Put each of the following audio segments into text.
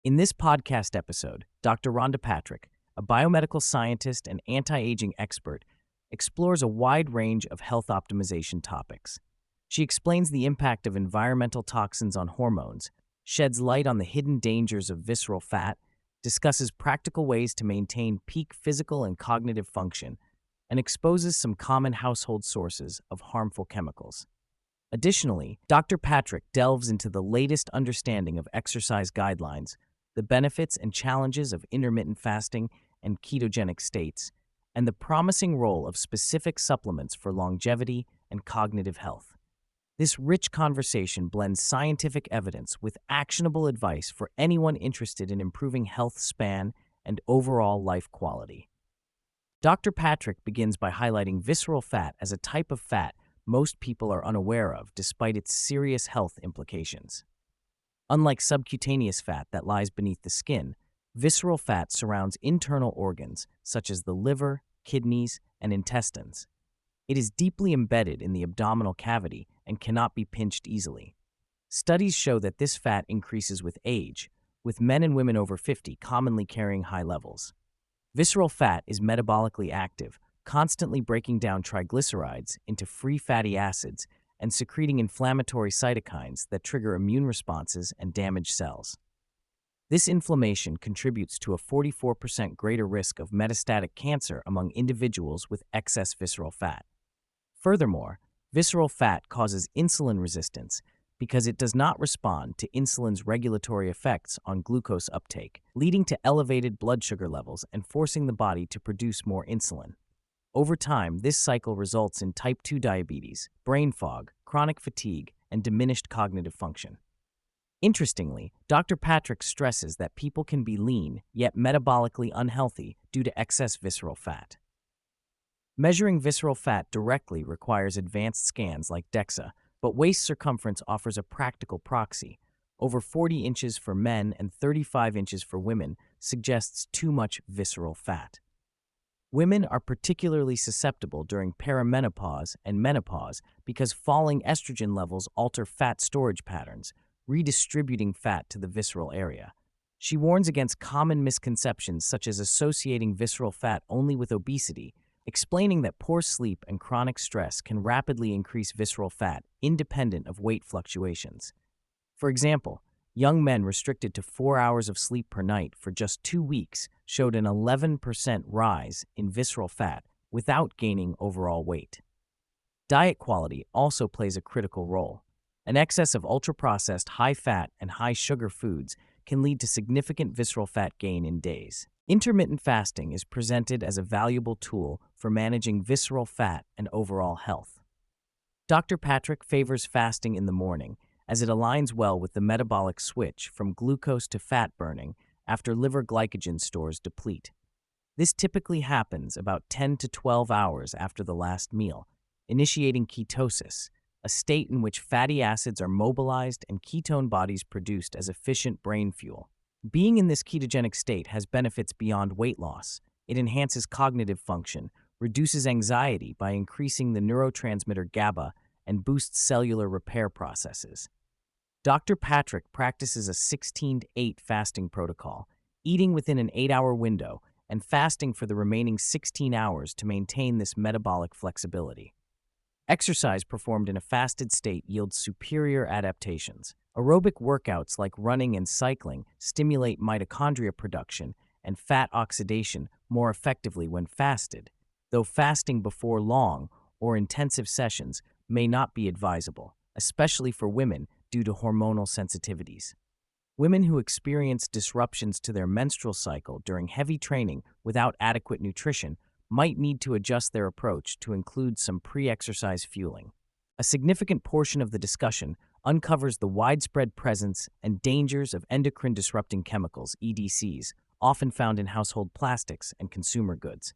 In this podcast episode, Dr. Rhonda Patrick, a biomedical scientist and anti-aging expert, explores a wide range of health optimization topics. She explains the impact of environmental toxins on hormones, sheds light on the hidden dangers of visceral fat, discusses practical ways to maintain peak physical and cognitive function, and exposes some common household sources of harmful chemicals. Additionally, Dr. Patrick delves into the latest understanding of exercise guidelines, the benefits and challenges of intermittent fasting and ketogenic states, and the promising role of specific supplements for longevity and cognitive health. This rich conversation blends scientific evidence with actionable advice for anyone interested in improving health span and overall life quality. Dr. Patrick begins by highlighting visceral fat as a type of fat most people are unaware of despite its serious health implications. Unlike subcutaneous fat that lies beneath the skin, visceral fat surrounds internal organs such as the liver, kidneys, and intestines. It is deeply embedded in the abdominal cavity and cannot be pinched easily. Studies show that this fat increases with age, with men and women over 50 commonly carrying high levels. Visceral fat is metabolically active, constantly breaking down triglycerides into free fatty acids and secreting inflammatory cytokines that trigger immune responses and damage cells. This inflammation contributes to a 44% greater risk of metastatic cancer among individuals with excess visceral fat. Furthermore, visceral fat causes insulin resistance because it does not respond to insulin's regulatory effects on glucose uptake, leading to elevated blood sugar levels and forcing the body to produce more insulin. Over time, this cycle results in type 2 diabetes, brain fog, chronic fatigue, and diminished cognitive function. Interestingly, Dr. Patrick stresses that people can be lean, yet metabolically unhealthy due to excess visceral fat. Measuring visceral fat directly requires advanced scans like DEXA, but waist circumference offers a practical proxy. Over 40 inches for men and 35 inches for women suggests too much visceral fat. Women are particularly susceptible during perimenopause and menopause because falling estrogen levels alter fat storage patterns, redistributing fat to the visceral area. She warns against common misconceptions such as associating visceral fat only with obesity, explaining that poor sleep and chronic stress can rapidly increase visceral fat independent of weight fluctuations. For example, young men restricted to 4 hours of sleep per night for just 2 weeks showed an 11% rise in visceral fat without gaining overall weight. Diet quality also plays a critical role. An excess of ultra-processed, high-fat, and high-sugar foods can lead to significant visceral fat gain in days. Intermittent fasting is presented as a valuable tool for managing visceral fat and overall health. Dr. Patrick favors fasting in the morning as it aligns well with the metabolic switch from glucose to fat burning after liver glycogen stores deplete. This typically happens about 10 to 12 hours after the last meal, initiating ketosis, a state in which fatty acids are mobilized and ketone bodies produced as efficient brain fuel. Being in this ketogenic state has benefits beyond weight loss. It enhances cognitive function, reduces anxiety by increasing the neurotransmitter GABA, and boosts cellular repair processes. Dr. Patrick practices a 16-8 fasting protocol, eating within an 8-hour window and fasting for the remaining 16 hours to maintain this metabolic flexibility. Exercise performed in a fasted state yields superior adaptations. Aerobic workouts like running and cycling stimulate mitochondria production and fat oxidation more effectively when fasted, though fasting before long or intensive sessions may not be advisable, especially for women due to hormonal sensitivities. Women who experience disruptions to their menstrual cycle during heavy training without adequate nutrition might need to adjust their approach to include some pre-exercise fueling. A significant portion of the discussion uncovers the widespread presence and dangers of endocrine disrupting chemicals, EDCs, often found in household plastics and consumer goods.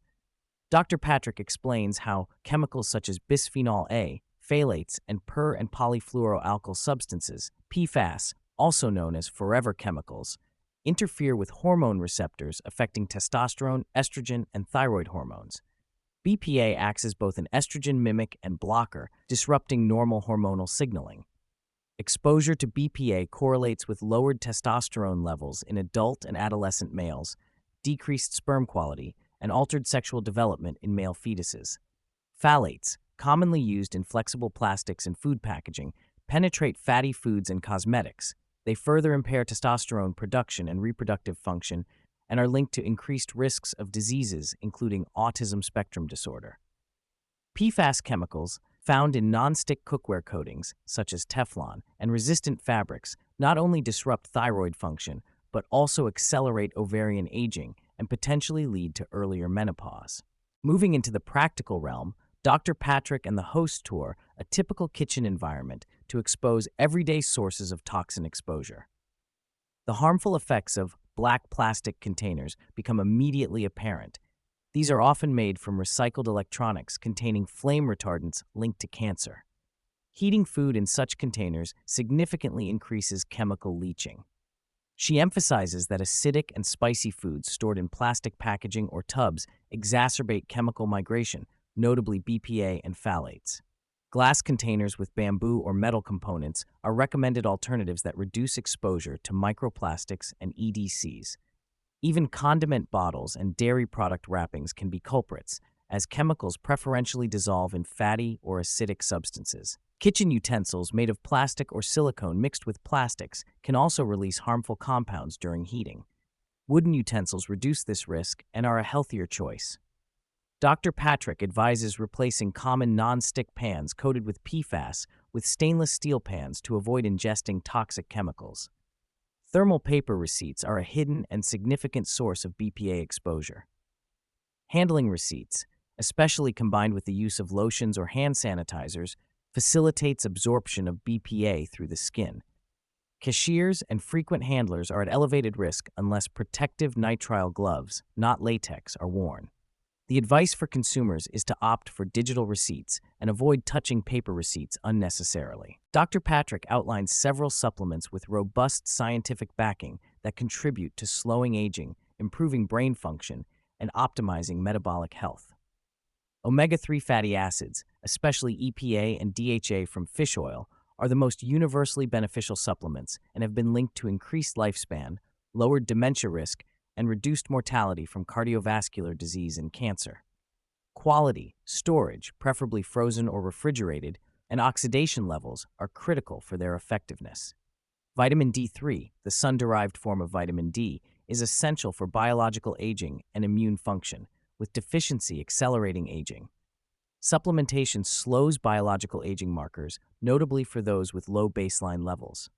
Dr. Patrick explains how chemicals such as bisphenol A, phthalates, and per- and polyfluoroalkyl substances, PFAS, also known as forever chemicals, interfere with hormone receptors affecting testosterone, estrogen, and thyroid hormones. BPA acts as both an estrogen mimic and blocker, disrupting normal hormonal signaling. Exposure to BPA correlates with lowered testosterone levels in adult and adolescent males, decreased sperm quality, and altered sexual development in male fetuses. Phthalates, commonly used in flexible plastics and food packaging, penetrate fatty foods and cosmetics. They further impair testosterone production and reproductive function and are linked to increased risks of diseases, including autism spectrum disorder. PFAS chemicals, found in non-stick cookware coatings, such as Teflon, and resistant fabrics, not only disrupt thyroid function, but also accelerate ovarian aging and potentially lead to earlier menopause. Moving into the practical realm, Dr. Patrick and the host tour a typical kitchen environment to expose everyday sources of toxin exposure. The harmful effects of black plastic containers become immediately apparent. These are often made from recycled electronics containing flame retardants linked to cancer. Heating food in such containers significantly increases chemical leaching. She emphasizes that acidic and spicy foods stored in plastic packaging or tubs exacerbate chemical migration, notably BPA and phthalates. Glass containers with bamboo or metal components are recommended alternatives that reduce exposure to microplastics and EDCs. Even condiment bottles and dairy product wrappings can be culprits, as chemicals preferentially dissolve in fatty or acidic substances. Kitchen utensils made of plastic or silicone mixed with plastics can also release harmful compounds during heating. Wooden utensils reduce this risk and are a healthier choice. Dr. Patrick advises replacing common non-stick pans coated with PFAS with stainless steel pans to avoid ingesting toxic chemicals. Thermal paper receipts are a hidden and significant source of BPA exposure. Handling receipts, especially combined with the use of lotions or hand sanitizers, facilitates absorption of BPA through the skin. Cashiers and frequent handlers are at elevated risk unless protective nitrile gloves, not latex, are worn. The advice for consumers is to opt for digital receipts and avoid touching paper receipts unnecessarily. Dr. Patrick outlines several supplements with robust scientific backing that contribute to slowing aging, improving brain function, and optimizing metabolic health. Omega-3 fatty acids, especially EPA and DHA from fish oil, are the most universally beneficial supplements and have been linked to increased lifespan, lowered dementia risk, and reduced mortality from cardiovascular disease and cancer. Quality, storage, preferably frozen or refrigerated, and oxidation levels are critical for their effectiveness. Vitamin D3, the sun-derived form of vitamin D, is essential for biological aging and immune function, with deficiency accelerating aging. Supplementation slows biological aging markers, notably for those with low baseline levels.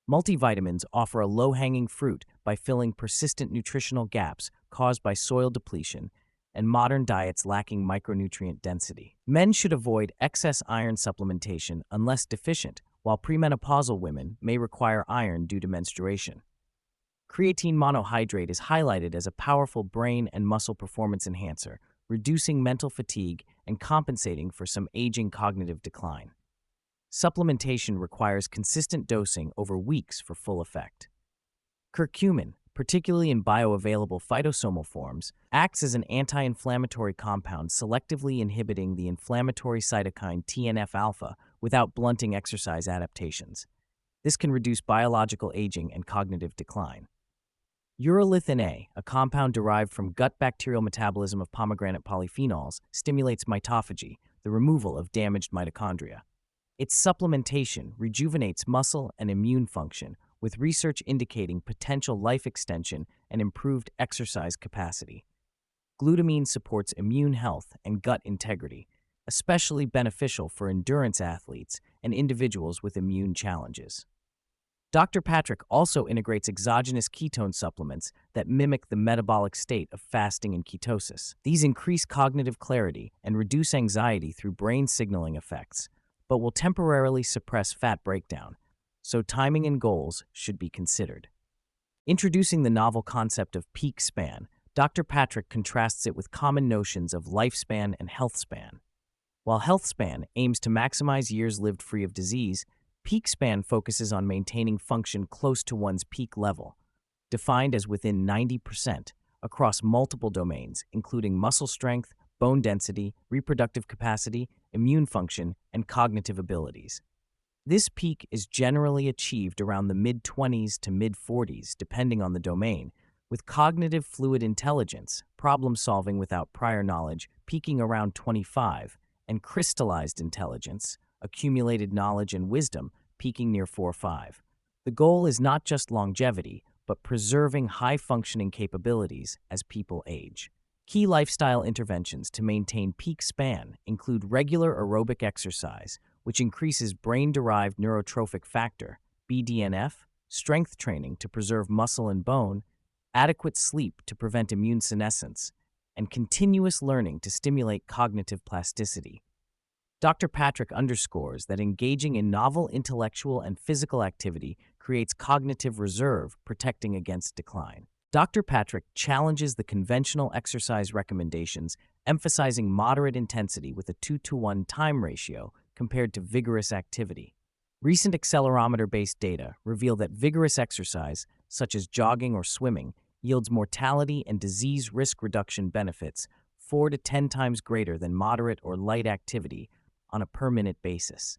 Multivitamins offer a low-hanging fruit by filling persistent nutritional gaps caused by soil depletion and modern diets lacking micronutrient density. Men should avoid excess iron supplementation unless deficient, while premenopausal women may require iron due to menstruation. Creatine monohydrate is highlighted as a powerful brain and muscle performance enhancer, reducing mental fatigue and compensating for some aging cognitive decline. Supplementation requires consistent dosing over weeks for full effect. Curcumin, particularly in bioavailable phytosomal forms, acts as an anti-inflammatory compound selectively inhibiting the inflammatory cytokine TNF-alpha without blunting exercise adaptations. This can reduce biological aging and cognitive decline. Urolithin A, a compound derived from gut bacterial metabolism of pomegranate polyphenols, stimulates mitophagy, the removal of damaged mitochondria. Its supplementation rejuvenates muscle and immune function, with research indicating potential life extension and improved exercise capacity. Glutamine supports immune health and gut integrity, especially beneficial for endurance athletes and individuals with immune challenges. Dr. Patrick also integrates exogenous ketone supplements that mimic the metabolic state of fasting and ketosis. These increase cognitive clarity and reduce anxiety through brain signaling effects, but will temporarily suppress fat breakdown, so timing and goals should be considered. Introducing the novel concept of peak span, Dr. Patrick contrasts it with common notions of lifespan and health span. While health span aims to maximize years lived free of disease, peak span focuses on maintaining function close to one's peak level, defined as within 90%, across multiple domains, including muscle strength, bone density, reproductive capacity, immune function, and cognitive abilities. This peak is generally achieved around the mid-20s to mid-40s, depending on the domain, with cognitive fluid intelligence, problem solving without prior knowledge, peaking around 25, and crystallized intelligence, accumulated knowledge and wisdom, peaking near 4 or 5. The goal is not just longevity, but preserving high-functioning capabilities as people age. Key lifestyle interventions to maintain peak span include regular aerobic exercise, which increases brain-derived neurotrophic factor, BDNF, strength training to preserve muscle and bone, adequate sleep to prevent immune senescence, and continuous learning to stimulate cognitive plasticity. Dr. Patrick underscores that engaging in novel intellectual and physical activity creates cognitive reserve, protecting against decline. Dr. Patrick challenges the conventional exercise recommendations, emphasizing moderate intensity with a 2-to-1 time ratio compared to vigorous activity. Recent accelerometer-based data reveal that vigorous exercise, such as jogging or swimming, yields mortality and disease risk reduction benefits 4 to 10 times greater than moderate or light activity on a per-minute basis.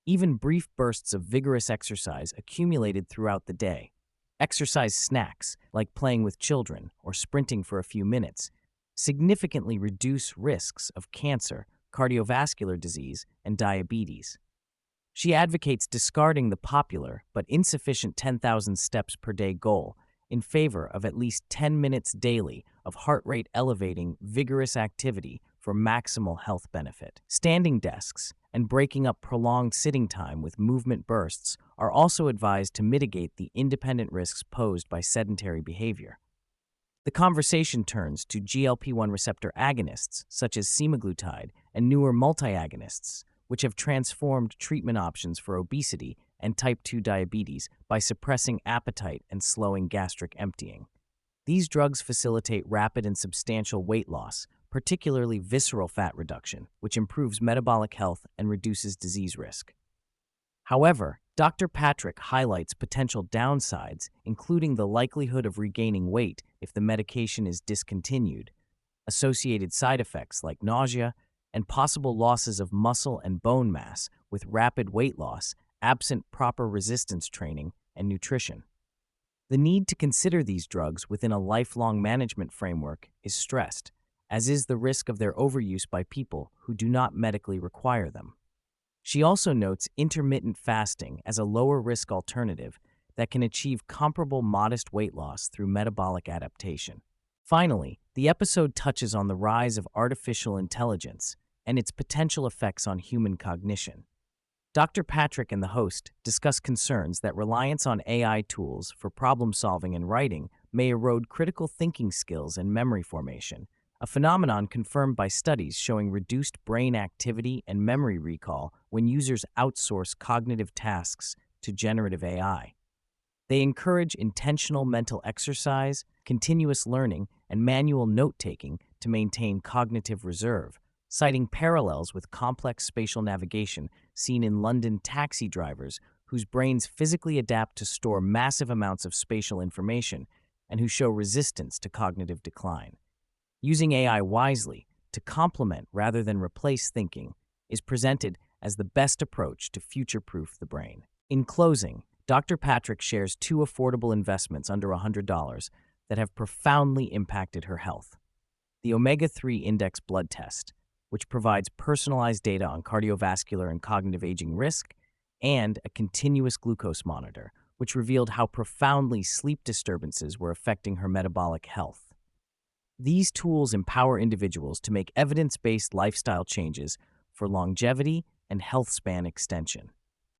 Even brief bursts of vigorous exercise accumulated throughout the day. Exercise snacks, like playing with children or sprinting for a few minutes, significantly reduce risks of cancer, cardiovascular disease, and diabetes. She advocates discarding the popular but insufficient 10,000 steps per day goal in favor of at least 10 minutes daily of heart rate elevating, vigorous activity for maximal health benefit. Standing desks and breaking up prolonged sitting time with movement bursts are also advised to mitigate the independent risks posed by sedentary behavior. The conversation turns to GLP-1 receptor agonists, such as semaglutide, and newer multi-agonists, which have transformed treatment options for obesity and type 2 diabetes by suppressing appetite and slowing gastric emptying. These drugs facilitate rapid and substantial weight loss, particularly visceral fat reduction, which improves metabolic health and reduces disease risk. However, Dr. Patrick highlights potential downsides, including the likelihood of regaining weight if the medication is discontinued, associated side effects like nausea, and possible losses of muscle and bone mass with rapid weight loss, absent proper resistance training and nutrition. The need to consider these drugs within a lifelong management framework is stressed, as is the risk of their overuse by people who do not medically require them. She also notes intermittent fasting as a lower-risk alternative that can achieve comparable modest weight loss through metabolic adaptation. Finally, the episode touches on the rise of artificial intelligence and its potential effects on human cognition. Dr. Patrick and the host discuss concerns that reliance on AI tools for problem-solving and writing may erode critical thinking skills and memory formation, a phenomenon confirmed by studies showing reduced brain activity and memory recall when users outsource cognitive tasks to generative AI. They encourage intentional mental exercise, continuous learning, and manual note-taking to maintain cognitive reserve, citing parallels with complex spatial navigation seen in London taxi drivers whose brains physically adapt to store massive amounts of spatial information and who show resistance to cognitive decline. Using AI wisely to complement rather than replace thinking is presented as the best approach to future-proof the brain. In closing, Dr. Patrick shares 2 affordable investments under $100 that have profoundly impacted her health. The Omega-3 Index blood test, which provides personalized data on cardiovascular and cognitive aging risk, and a continuous glucose monitor, which revealed how profoundly sleep disturbances were affecting her metabolic health. These tools empower individuals to make evidence-based lifestyle changes for longevity and health span extension.